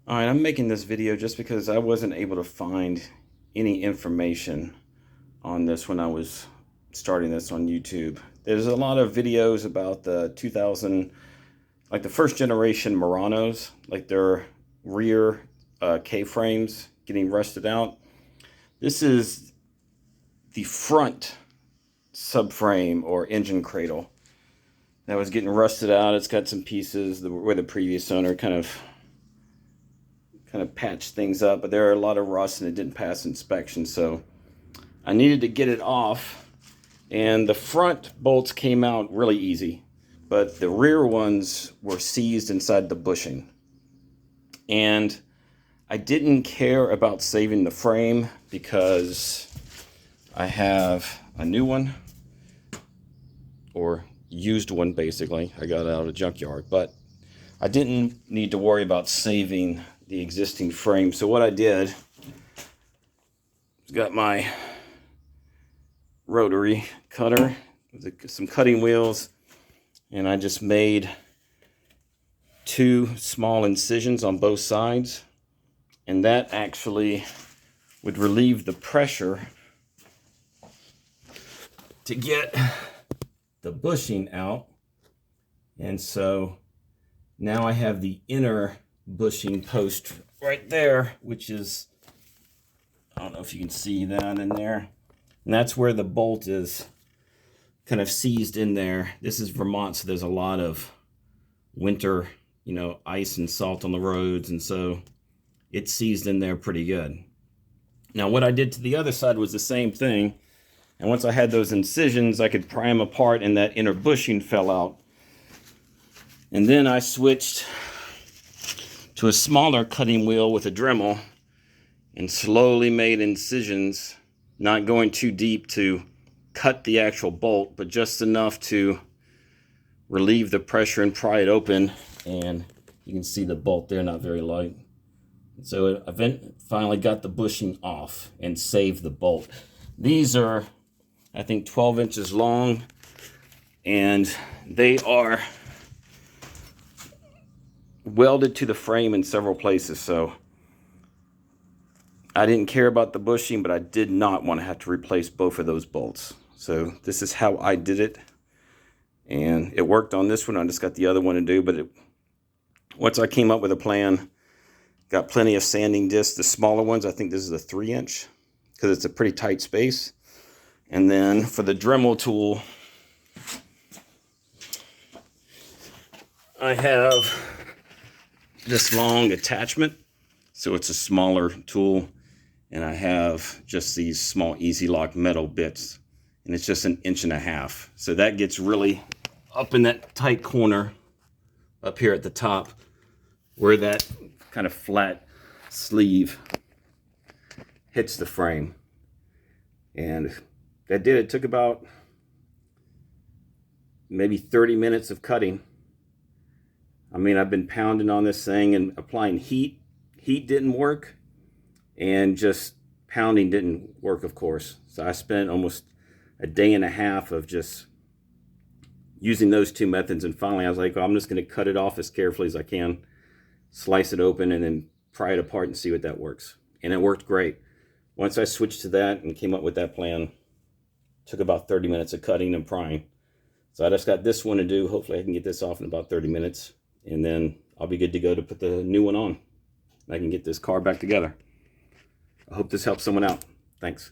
All right, I'm making this video just because I wasn't able to find any information on this when I was starting this on YouTube. There's a lot of videos about the 2000, like the first generation Muranos, like their rear K-frames getting rusted out. This is the front subframe or engine cradle that was getting rusted out. It's got some pieces where the previous owner kind of patched things up, but there are a lot of rust and it didn't pass inspection, so I needed to get it off. And the front bolts came out really easy, but the rear ones were seized inside the bushing. And I didn't care about saving the frame because I have a new one, or used one basically. I got it out of a junkyard, but I didn't need to worry about saving the existing frame. So what I did, got my rotary cutter with some cutting wheels, and I just made 2 small incisions on both sides, and that actually would relieve the pressure to get the bushing out. And so now I have the inner bushing post right there, which is, I don't know if you can see that in there, and that's where the bolt is kind of seized in there. This is Vermont, so there's a lot of winter, ice and salt on the roads, and so it's seized in there pretty good. Now what I did to the other side was the same thing, and once I had those incisions, I could pry them apart and that inner bushing fell out. And then I switched to a smaller cutting wheel with a Dremel and slowly made incisions, not going too deep to cut the actual bolt, but just enough to relieve the pressure and pry it open. And you can see the bolt there, not very light. So I finally got the bushing off and saved the bolt. These are, I think, 12 inches long, and they are welded to the frame in several places, so I didn't care about the bushing, but I did not want to have to replace both of those bolts. So this is how I did it, and it worked on this one. I just got the other one to do, but once I came up with a plan, got plenty of sanding discs, the smaller ones. I think this is a 3-inch because it's a pretty tight space. And then for the Dremel tool, I have this long attachment, so it's a smaller tool, and I have just these small easy lock metal bits, and it's just 1.5 inches, so that gets really up in that tight corner up here at the top where that kind of flat sleeve hits the frame. And that did it. Took about maybe 30 minutes of cutting. I mean, I've been pounding on this thing and applying heat. Heat didn't work, and just pounding didn't work, of course. So I spent almost 1.5 days of just using those 2 methods, and finally I was like, well, I'm just going to cut it off as carefully as I can, slice it open, and then pry it apart and see what that works. And it worked great. Once I switched to that and came up with that plan, took about 30 minutes of cutting and prying. So I just got this one to do. Hopefully I can get this off in about 30 minutes. And then I'll be good to go to put the new one on. I can get this car back together. I hope this helps someone out. Thanks.